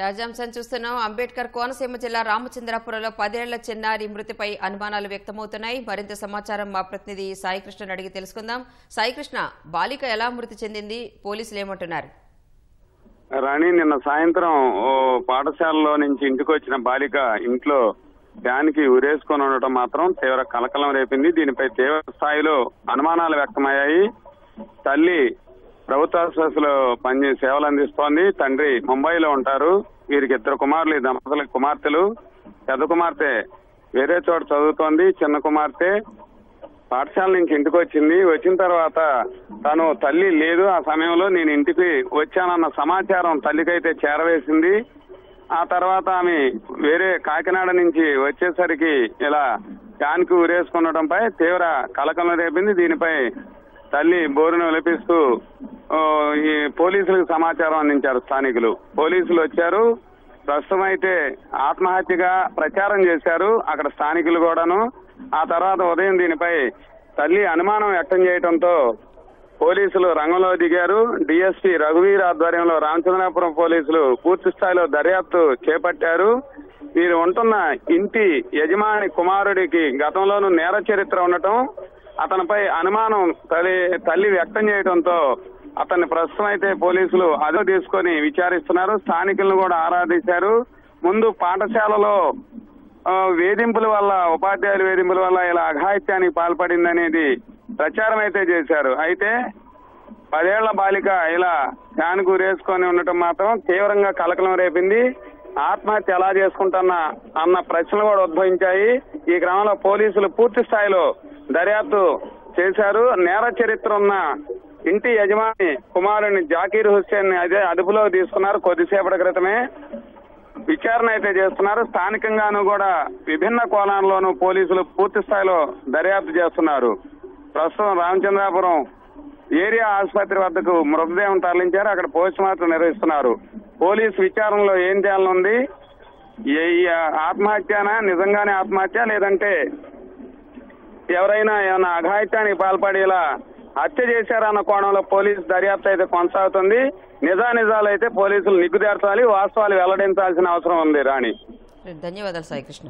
తాజాంశం చూస్తున్నాం. అంబేద్కర్ కోనసీమ జిల్లా రామచంద్రాపురంలో 10 ఏళ్ల చిన్నారి మృతిపై అనుమానాలు వ్యక్తమవుతున్నాయి. మరింత సమాచారం మా ప్రతినిధి సాయికృష్ణ అడిగి తెలుసుకుందాం. సాయికృష్ణ, బాలిక ఎలా మృతి చెందింది, పోలీసులు ఏమంటున్నారు? రాణి, నిన్న సాయంత్రం పాఠశాలలో నుంచి ఇంటికి వచ్చిన బాలిక ఇంట్లో ఫ్యాన్కి ఉరేసుకొని ఉండటం మాత్రం తీవ్ర కలకలం రేపింది. దీనిపై తీవ్ర స్థాయిలో అనుమానాలు వ్యక్తమయ్యాయి. తల్లి ప్రభుత్వ ఆసుపత్రిలో సేవలు అందిస్తోంది. తండ్రి ముంబైలో ఉంటారు. వీరికి 2 కుమారులు, ఈ దంపతుల కుమార్తెలు. పెద్ద కుమార్తె వేరే చోట చదువుతోంది. చిన్న కుమార్తె పాఠశాల నుంచి ఇంటికి వచ్చింది. వచ్చిన తర్వాత తను తల్లి లేదు. ఆ సమయంలో నేను ఇంటికి వచ్చానన్న సమాచారం తల్లికైతే చేరవేసింది. ఆ తర్వాత ఆమె వేరే కాకినాడ నుంచి వచ్చేసరికి ఇలా ఫ్యాన్కి ఉరేసుకునడంపై తీవ్ర కలకలం రేపింది. దీనిపై తల్లి బోరును విలపిస్తూ ఈ పోలీసులకు సమాచారం అందించారు స్థానికులు. పోలీసులు వచ్చారు. ప్రస్తుతం అయితే ఆత్మహత్యగా ప్రచారం చేశారు అక్కడ స్థానికులు కూడాను. ఆ తర్వాత ఉదయం దీనిపై తల్లి అనుమానం వ్యక్తం చేయడంతో పోలీసులు రంగంలో దిగారు. డిఎస్పీ రఘువీర్ ఆధ్వర్యంలో రామచంద్రాపురం పోలీసులు పూర్తి స్థాయిలో దర్యాప్తు చేపట్టారు. వీరు ఉంటున్న ఇంటి యజమాని కుమారుడికి గతంలోనూ నేర చరిత్ర ఉండటం, అతనిపై అనుమానం తల్లి వ్యక్తం చేయడంతో అతన్ని ప్రస్తుతం అయితే పోలీసులు అదుపు తీసుకొని విచారిస్తున్నారు. స్థానికులను కూడా ఆరాధించారు. ముందు పాఠశాలలో వేధింపుల వల్ల, ఉపాధ్యాయుల వేధింపుల వల్ల ఇలా అఘాయిత్యానికి పాల్పడిందనేది ప్రచారం అయితే చేశారు. అయితే 10 ఏళ్ల బాలిక ఇలా ఫ్యాన్ గురేసుకొని ఉండటం మాత్రం తీవ్రంగా కలకలం రేపింది. ఆత్మహత్య ఎలా చేసుకుంటున్నా అన్న ప్రశ్నలు కూడా ఉద్భవించాయి. ఈ క్రమంలో పోలీసులు పూర్తి స్థాయిలో దర్యాప్తు చేశారు. నేర చరిత్ర ఉన్న ఇంటి యజమాని కుమారుని జాకీర్ హుస్సేన్ అదుపులో తీసుకున్నారు. కొద్దిసేపటి క్రితమే విచారణ అయితే చేస్తున్నారు. స్థానికంగానూ కూడా విభిన్న కోణాల్లోనూ పోలీసులు పూర్తి స్థాయిలో దర్యాప్తు చేస్తున్నారు. ప్రస్తుతం రామచంద్రాపురం ఏరియా ఆసుపత్రి వద్దకు మృతదేహం తరలించారు. అక్కడ పోస్ట్ మార్టం నిర్వహిస్తున్నారు. పోలీసు విచారణలో ఏం చేయాలనుంది, ఈ ఆత్మహత్యనా, నిజంగానే ఆత్మహత్య, లేదంటే ఎవరైనా ఏమైనా అఘాయిత్యానికి పాల్పడేలా హత్య చేశారన్న కోణంలో పోలీసు దర్యాప్తు అయితే కొనసాగుతుంది. నిజాలు అయితే పోలీసులు నిగ్గుదేర్చాలి, వాస్తవాలు వెల్లడించాల్సిన అవసరం ఉంది. రాణి, ధన్యవాదాలు సాయికృష్ణ.